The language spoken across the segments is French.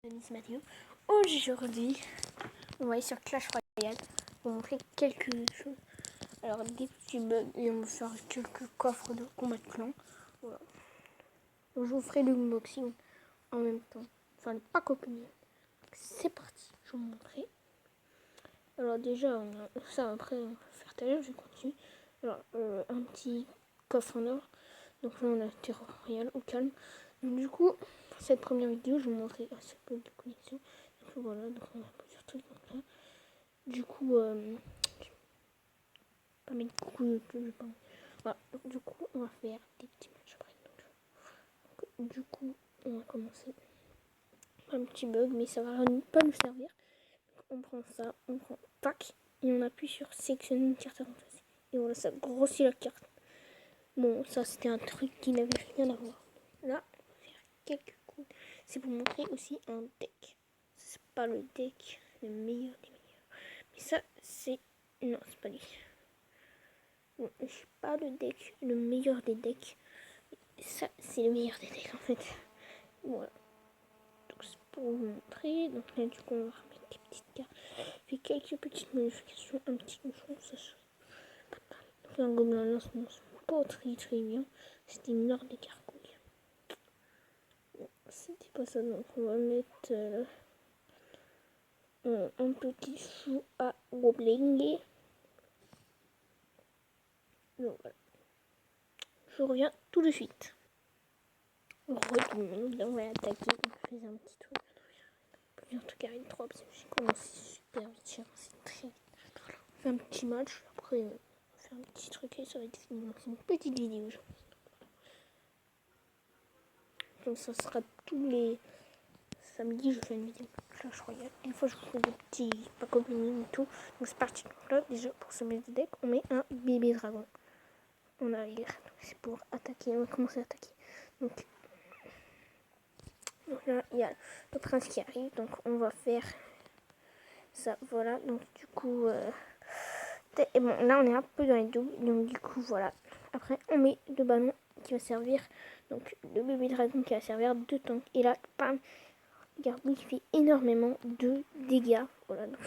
Nice Mathieu. Aujourd'hui, on va aller sur Clash Royale. On va montrer quelques choses. Alors, des petits bugs et on va faire quelques coffres de combat de clan. Voilà. Donc, je vous ferai le unboxing en même temps. Enfin, pas copié. C'est parti, je vais vous montrer. Alors, déjà, on a ça. Après, on va faire tout à l'heure, je continue. Alors, un petit coffre en or. Donc là, on a Terror Royale au calme. Donc, du coup, cette première vidéo, je vais vous montrer assez peu de connexion. Donc voilà, donc on a plusieurs trucs. Donc là, du coup, pas mettre beaucoup de je pense. Voilà, donc du coup, on va faire des petits matchs après. Donc, du coup, on va commencer. Un petit bug, mais ça va pas nous servir. Donc, on prend ça, on prend tac, et on appuie sur sélectionner une carte à remplacer. Et voilà, ça grossit la carte. Bon, ça c'était un truc qui n'avait rien à voir. Là, on va faire quelques coups. C'est pour montrer aussi un deck. C'est pas le deck le meilleur des meilleurs. Mais ça, c'est... Non, c'est pas lui. Bon, c'est pas le deck le meilleur des decks. Ça, c'est le meilleur des decks en fait. Voilà. Donc c'est pour vous montrer. Donc là, du coup, on va remettre les petites cartes. Fait quelques petites modifications. Un petit bouchon, ça serait pas mal. Donc un gobelin lancement, c'est pas très bien. C'était une heure des carcouilles. C'était pas ça, donc on va mettre un petit chou à gobelin. Donc voilà. Je reviens tout de suite. On va attaquer. On faisait un petit truc. Plusieurs trucs avec 3 parce que j'ai commencé super vite. C'est très vite. On fait un petit match. Après, on fait un petit truc et ça va être fini. Donc, c'est une petite vidéo. Donc, ça sera tous les samedis. Je fais une vidéo Clash Royale. Une fois, je vous fais des petits packs opening et tout. Donc, c'est parti. Donc, là, déjà, pour se mettre des decks, on met un bébé dragon. On a hier. C'est pour attaquer. On va commencer à attaquer. Donc là, il y a le prince qui arrive. Donc, on va faire ça. Voilà. Donc, du coup, et bon, là, on est un peu dans les doubles. Donc, du coup, voilà. Après, on met le ballon qui va servir. Donc, le bébé dragon qui va servir de tank. Et là, bam, regardez, il fait énormément de dégâts. Voilà. Donc,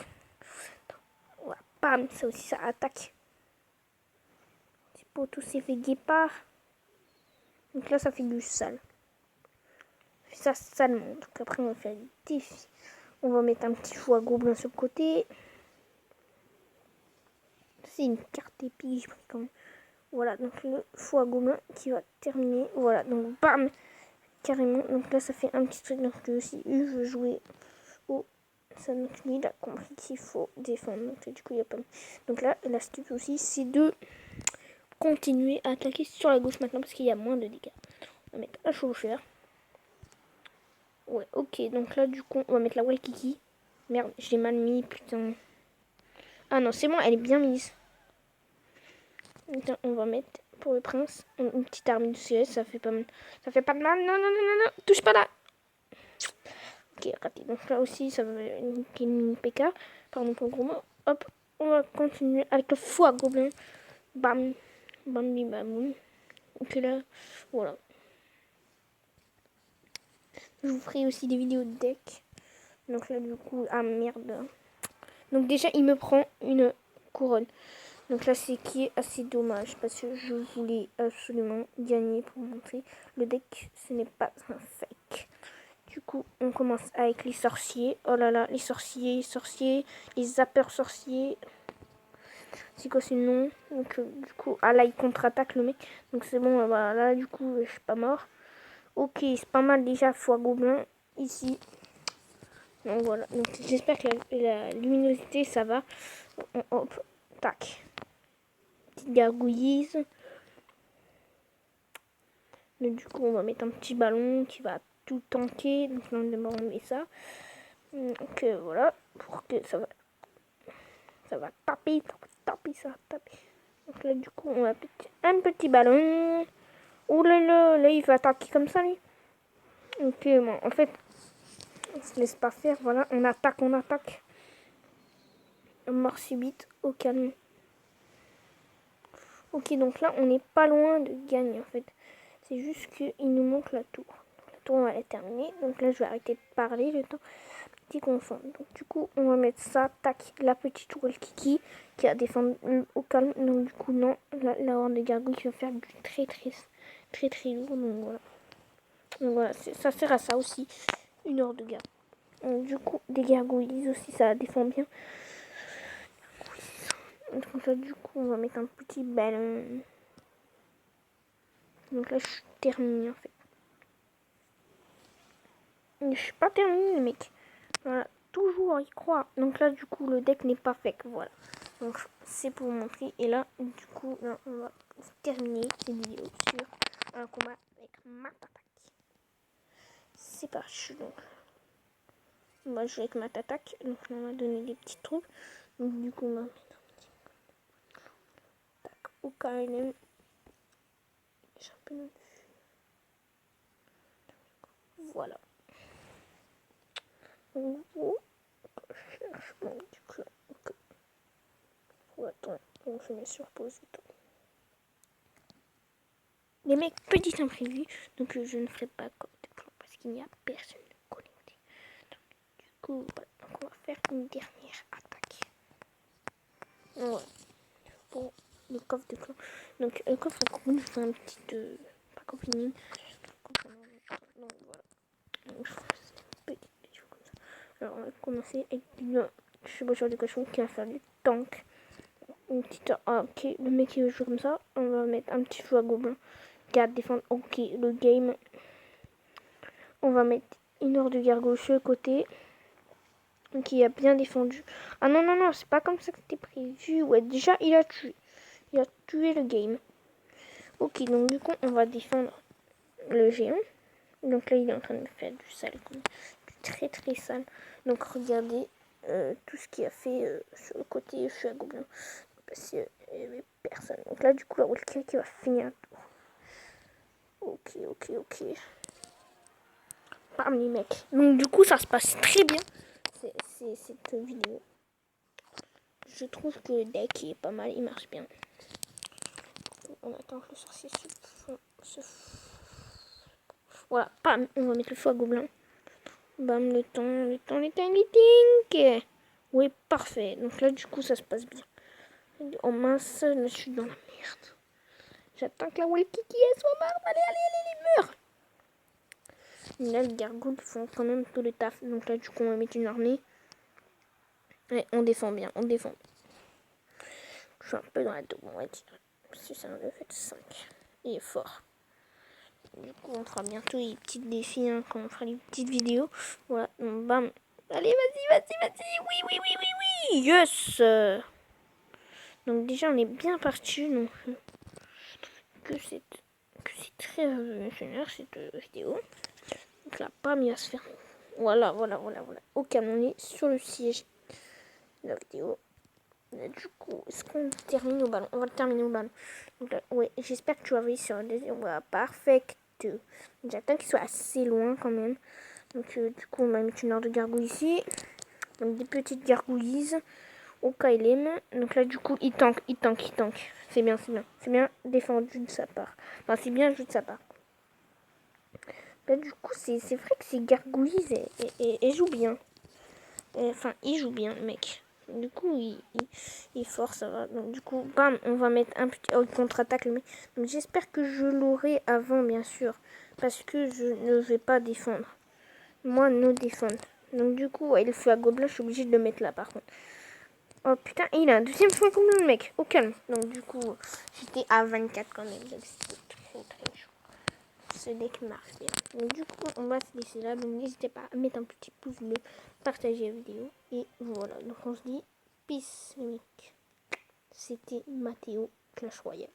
voilà. Bam, ça aussi, ça attaque. C'est pour tous ces faits guépard. Donc là, ça fait du sale. Ça salement. Donc après, on va faire des défis. On va mettre un petit fou à gobelin sur le côté. C'est une carte épique. Voilà, donc le fou à gobelin qui va terminer. Voilà, donc bam, carrément. Donc là, ça fait un petit truc. Donc lui aussi, je veux jouer au... Ça, donc lui, il a compris qu'il faut défendre. Donc du coup, il y a pas... Donc là, l'astuce aussi, c'est de continuer à attaquer sur la gauche maintenant parce qu'il y a moins de dégâts. On va mettre la chauffeur. Ouais, ok, donc là, du coup, on va mettre la Waikiki. Merde, je l'ai mal mis, putain. Ah non, c'est bon, elle est bien mise. Putain, on va mettre, pour le prince, une petite armée de CS, ça fait pas mal. Ça fait pas de mal, non, non, non, non, non, touche pas là. Ok, raté. Donc là aussi, ça va une mini PK. Pardon pour le gros mot. Hop, on va continuer avec le fou à gobelin. Bam, bam, bim, bam, boum. Donc là, voilà. Je vous ferai aussi des vidéos de deck. Donc là, du coup, ah merde. Donc déjà, il me prend une couronne. Donc là, c'est qui est assez dommage parce que je voulais absolument gagner pour montrer le deck. Ce n'est pas un fake. Du coup, on commence avec les sorciers. Oh là là, les sorciers, les zappeurs sorciers. C'est quoi ce nom? Donc du coup, ah là, il contre-attaque le mec. Donc c'est bon, bah, là, du coup, je suis pas mort. Ok, c'est pas mal déjà, foi gobelin ici. Donc voilà, donc j'espère que la luminosité ça va. Hop, tac. Petite gargouillise. Donc du coup on va mettre un petit ballon qui va tout tanker. Donc là on met ça. Donc voilà, pour que ça va taper, ça va taper. Donc là du coup on va mettre un petit ballon. Oh là il va attaquer comme ça lui. Ok, bon, en fait, on se laisse pas faire, voilà, on attaque. Mort subite au calme. Ok, donc là, on n'est pas loin de gagner, en fait. C'est juste qu'il nous manque la tour. La bientôt on va la terminer. Donc là je vais arrêter de parler le temps petit confond. Donc du coup on va mettre ça, tac, la petite roule kiki qui va défendre au calme. Donc du coup non, la horde de gargouilles qui va faire du très lourd. Donc voilà, ça sert à ça aussi, une horde de gargouilles. Donc du coup des gargouilles aussi ça défend bien. Donc là du coup on va mettre un petit ballon. Donc là je suis terminée en fait. Je suis pas terminée les mecs. Voilà, toujours y croire. Donc là du coup le deck n'est pas fait. Voilà. Donc c'est pour vous montrer. Et là du coup là, on va terminer cette vidéo sur un combat avec Matatak. C'est parti donc. On va jouer avec Matatak. Donc là, on va donner des petits trucs. Donc du coup on va mettre un petit tac au KLM. Championnat. Voilà. En gros, je cherche mon du coup. Attends, on se met sur pause. Les mecs, petit imprévu, donc je ne ferai pas comme de clan parce qu'il n'y a personne connecté. Du coup, voilà, donc on va faire une dernière attaque. Voilà, pour le coffre de clan. Donc le coffre à couronne, je fais un petit pas opening. Donc voilà. Donc, je fais une petite vidéo comme ça. Alors on va commencer avec le chevaucheur de cochon qui va faire du tank. Une petite. Ah, ok, le mec qui veut jouer comme ça, on va mettre un petit feu à gobelin qui va défendre. Ok, le game. On va mettre une horde de gargouilles sur le côté. Qui a bien défendu. Ah non, non, non, c'est pas comme ça que c'était prévu. Ouais, déjà, il a tué. Il a tué le game. Ok, donc du coup, on va défendre le géant. Donc là, il est en train de faire du sale. Du très sale. Donc regardez tout ce qu'il a fait sur le côté. Je suis à gobelin. Parce qu'il n'y avait personne. Donc là, du coup, la Walker qui va finir un tour. Ok. Bam les mecs. Donc du coup, ça se passe très bien. C'est cette vidéo. Je trouve que le deck est pas mal, il marche bien. On attend que le sorcier se... Voilà, bam, on va mettre le feu à gobelin. Bam, le temps, les tink. Oui, parfait. Donc là, du coup, ça se passe bien. Oh mince, là, je suis dans la merde. J'attends que la Walkiki soit morte. Allez, meurt. Là, les gargouilles font quand même tout le taf. Donc là, du coup, on va mettre une armée. Et on défend bien, on défend. Je suis un peu dans la double, on va dire. Parce que c'est un level 5. Il est fort. Du coup, on fera bientôt les petits défis hein, quand on fera les petites vidéos. Voilà, donc bam. Allez, vas-y. Oui. Yes. Donc déjà, on est bien parti. Donc que c'est très révolutionnaire cette vidéo. Donc là, bam, il va se faire. Voilà. Au calme, on est sur le siège de la vidéo. Là, du coup, est-ce qu'on termine au ballon? On va le terminer au ballon. Donc là, ouais, j'espère que tu vas voir sur le deuxième. Voilà, parfait. J'attends qu'il soit assez loin quand même. Donc du coup, on va mettre une horde de gargouilles ici. Donc des petites gargouilles au KLM. Donc là, du coup, il tank. C'est bien. C'est bien défendu de sa part. Enfin, c'est bien joué de sa part. Là, du coup, c'est vrai que ces gargouilles, elles jouent bien. Enfin, il joue bien, le mec. Du coup, il est fort, ça va. Donc, du coup, bam, on va mettre un petit contre-attaque, le mec. Donc, j'espère que je l'aurai avant, bien sûr. Parce que je ne vais pas défendre. Moi, no défendre. Donc, du coup, ouais, le feu à gobelin, je suis obligée de le mettre là, par contre. Oh, putain, il a un deuxième feu à gobelin, le mec. Au calme. Donc, du coup, j'étais à 24 quand même. Donc, c'était très chaud. Ce deck marche bien. Donc du coup, on va se laisser là. Donc n'hésitez pas à mettre un petit pouce bleu, partager la vidéo. Et voilà. Donc on se dit peace les mecs. C'était Mathéo Clash Royale.